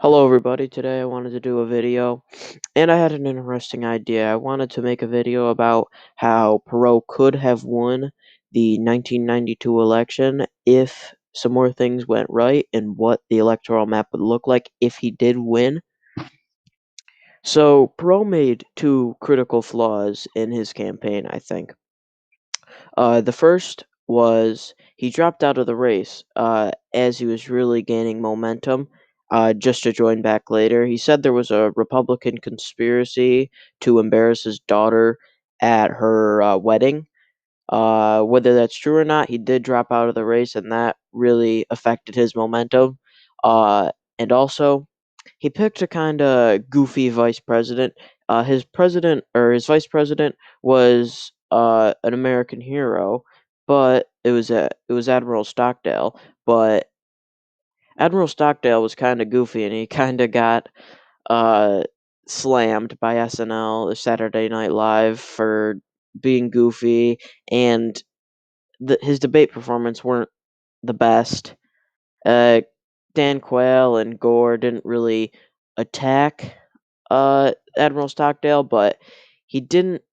Hello everybody, today I wanted to do a video, and I had an interesting idea. I wanted to make a video about how Perot could have won the 1992 election if some more things went right and what the electoral map would look like if he did win. So, Perot made two critical flaws in his campaign, I think. The first was he dropped out of the race as he was really gaining momentum just to join back later. He said there was a Republican conspiracy to embarrass his daughter at her wedding. Whether that's true or not, he did drop out of the race, and that really affected his momentum. And also, he picked a kind of goofy vice president. His vice president was an American hero, but it was Admiral Stockdale. But Admiral Stockdale was kind of goofy, and he kind of got uh, slammed by SNL, Saturday Night Live, for being goofy, and his debate performance weren't the best. Uh, Dan Quayle and Gore didn't really attack Admiral Stockdale, but he didn't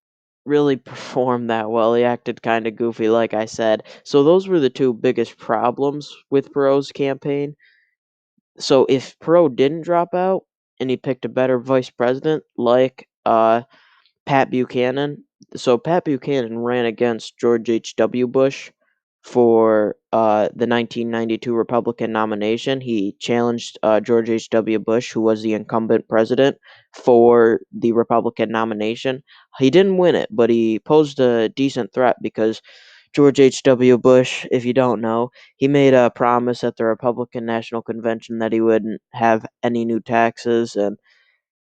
really perform that well. He acted kind of goofy, like I said. So those were the two biggest problems with Perot's campaign. So if Perot didn't drop out and he picked a better vice president like Pat Buchanan. So Pat Buchanan ran against George H.W. Bush for the 1992 Republican nomination. He challenged George H.W. Bush, who was the incumbent president, for the Republican nomination. He didn't win it, but he posed a decent threat because George H.W. Bush, if you don't know, he made a promise at the Republican National Convention that he wouldn't have any new taxes, and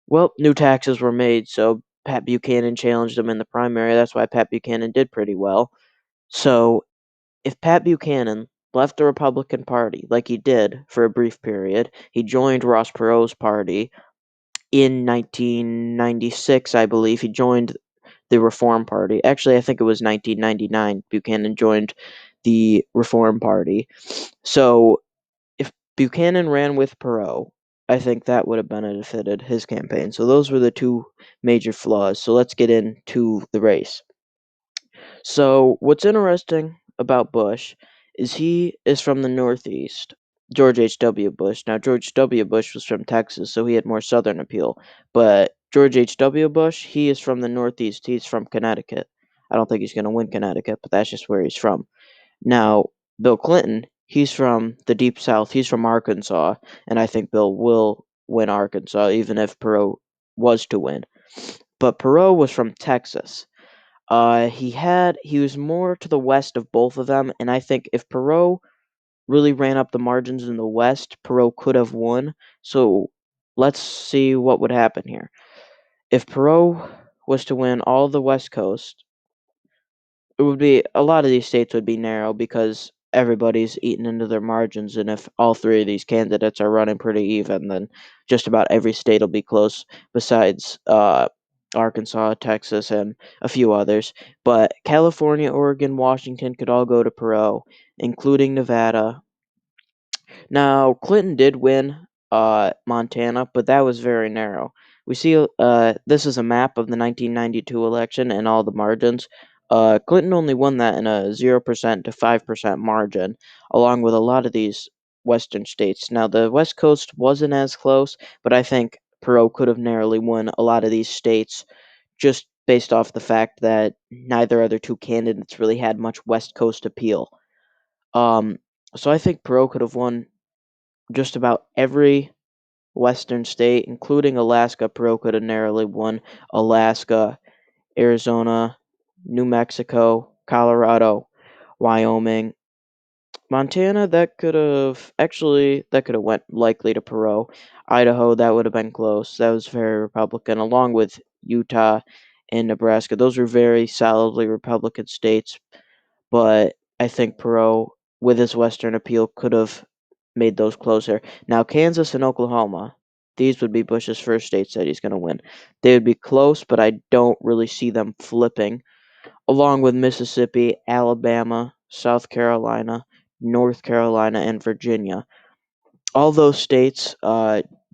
well, new taxes were made, so Pat Buchanan challenged him in the primary. That's why Pat Buchanan did pretty well. So, if Pat Buchanan left the Republican Party like he did for a brief period, he joined Ross Perot's party in 1996, I believe. He joined the Reform Party. Actually, I think it was 1999. Buchanan joined the Reform Party. So, if Buchanan ran with Perot, I think that would have benefited his campaign. So those were the two major flaws. So let's get into the race. So what's interesting about Bush is he is from the Northeast. George H.W. Bush. Now George W. Bush was from Texas, so he had more Southern appeal. But George H.W. Bush, he is from the Northeast. He's from Connecticut. I don't think he's going to win Connecticut, but that's just where he's from. Now, Bill Clinton, he's from the Deep South. He's from Arkansas, and I think Bill will win Arkansas, even if Perot was to win. But Perot was from Texas. He was more to the west of both of them, and I think if Perot really ran up the margins in the west, Perot could have won. So let's see what would happen here. If Perot was to win all the West Coast, it would be a lot of these states would be narrow because everybody's eaten into their margins, and if all three of these candidates are running pretty even, then just about every state will be close besides Arkansas, Texas, and a few others. But California, Oregon, Washington could all go to Perot, including Nevada. Now, Clinton did win Montana, but that was very narrow. We see this is a map of the 1992 election and all the margins. Clinton only won that in a 0% to 5% margin, along with a lot of these western states. Now, the West Coast wasn't as close, but I think Perot could have narrowly won a lot of these states just based off the fact that neither other two candidates really had much West Coast appeal. Um, so I think Perot could have won just about every western state, including Alaska. Perot could have narrowly won Alaska, Arizona, New Mexico, Colorado, Wyoming, Montana. That could have went likely to Perot. Idaho, that would have been close. That was very Republican, along with Utah and Nebraska. Those were very solidly Republican states, but I think Perot, with his Western appeal, could have made those closer. Now, Kansas and Oklahoma, these would be Bush's first states that he's going to win. They would be close, but I don't really see them flipping, along with Mississippi, Alabama, South Carolina, North Carolina, and Virginia. All those states,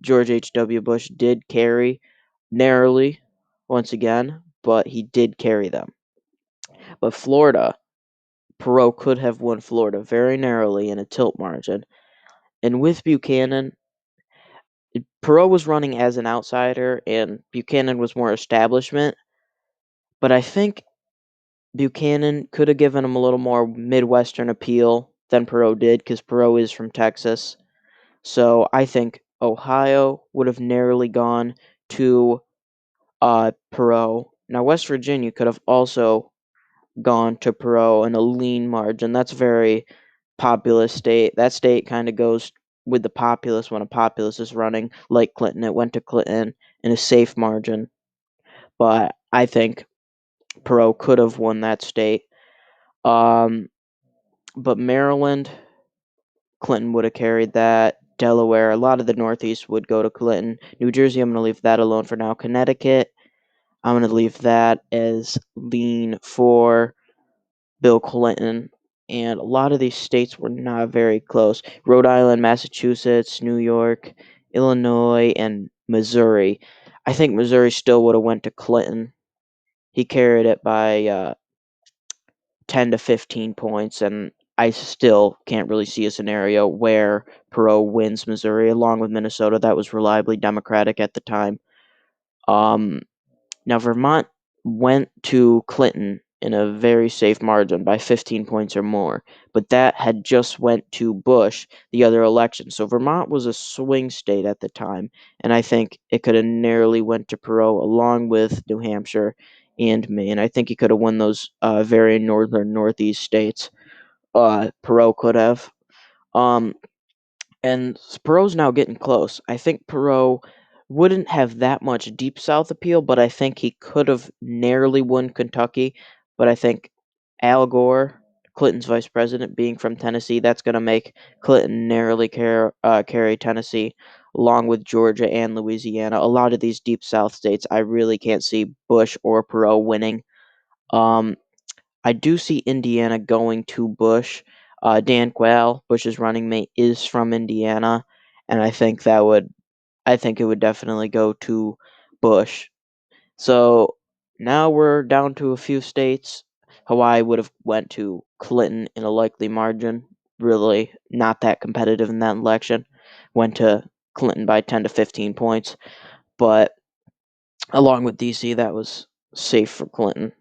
George H.W. Bush did carry narrowly once again, but he did carry them. But Florida, Perot could have won Florida very narrowly in a tilt margin. And with Buchanan, Perot was running as an outsider and Buchanan was more establishment. But I think Buchanan could have given him a little more Midwestern appeal than Perot did because Perot is from Texas. So I think Ohio would have narrowly gone to Perot. Now, West Virginia could have also gone to Perot in a lean margin. That's a very populous state. That state kind of goes with the populace when a populace is running, like Clinton. It went to Clinton in a safe margin. But I think Perot could have won that state. Um, but Maryland, Clinton would have carried that. Delaware, a lot of the Northeast would go to Clinton. New Jersey, I'm going to leave that alone for now. Connecticut, I'm going to leave that as lean for Bill Clinton. And a lot of these states were not very close. Rhode Island, Massachusetts, New York, Illinois, and Missouri. I think Missouri still would have went to Clinton. He carried it by 10 to 15 points, and I still can't really see a scenario where Perot wins Missouri, along with Minnesota. That was reliably Democratic at the time. Um, Now, Vermont went to Clinton in a very safe margin by 15 points or more, but that had just went to Bush the other election. So Vermont was a swing state at the time, and I think it could have narrowly went to Perot along with New Hampshire and Maine. I think he could have won those very northern northeast states. Perot could have. Um, and Perot's now getting close. I think Perot wouldn't have that much deep South appeal, but I think he could have narrowly won Kentucky. But I think Al Gore, Clinton's vice president, being from Tennessee, that's going to make Clinton narrowly carry Tennessee, along with Georgia and Louisiana. A lot of these deep South states, I really can't see Bush or Perot winning. Um, I do see Indiana going to Bush. Dan Quayle, Bush's running mate, is from Indiana, and I think it would definitely go to Bush. So now we're down to a few states. Hawaii would have went to Clinton in a likely margin. Really not that competitive in that election. Went to Clinton by 10 to 15 points, but along with DC, that was safe for Clinton.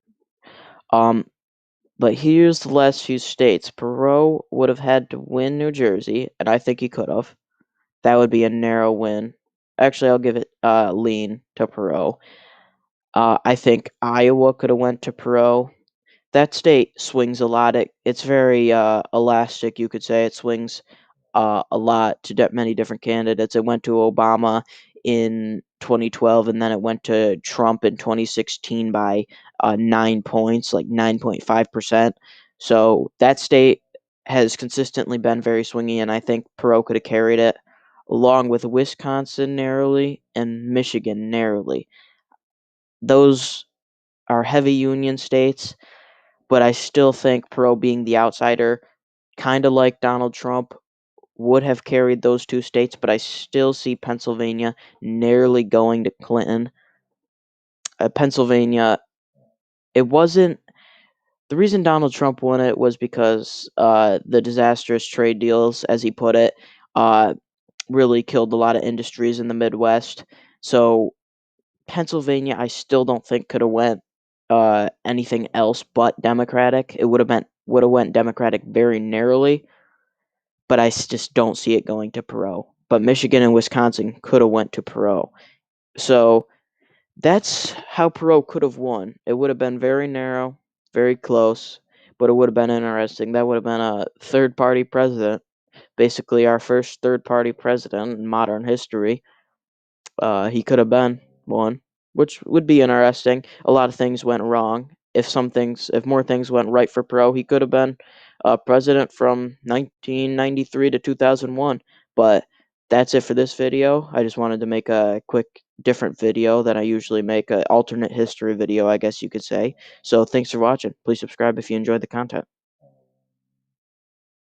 Um, But here's the last few states. Perot would have had to win New Jersey, and I think he could have. That would be a narrow win. Actually, I'll give it lean to Perot. I think Iowa could have went to Perot. That state swings a lot. It's very elastic, you could say. It swings a lot to many different candidates. It went to Obama in 2012, and then it went to Trump in 2016 by 9 points, like 9.5%. So that state has consistently been very swingy, and I think Perot could have carried it, along with Wisconsin narrowly and Michigan narrowly. Those are heavy union states, but I still think Perot being the outsider, kind of like Donald Trump, would have carried those two states, but I still see Pennsylvania narrowly going to Clinton. Pennsylvania, it wasn't the reason Donald Trump won it was because the disastrous trade deals, as he put it, uh, really killed a lot of industries in the Midwest. So Pennsylvania, I still don't think could have went anything else but Democratic. It would have went Democratic very narrowly, but I just don't see it going to Perot. But Michigan and Wisconsin could have went to Perot. So that's how Perot could have won. It would have been very narrow, very close, but it would have been interesting. That would have been a third party president, basically our first third party president in modern history. He could have been one, which would be interesting. A lot of things went wrong. If more things went right for Perot, he could have been president from 1993 to 2001. But that's it for this video. I just wanted to make a quick, different video than I usually make, an alternate history video, I guess you could say. So thanks for watching. Please subscribe if you enjoyed the content.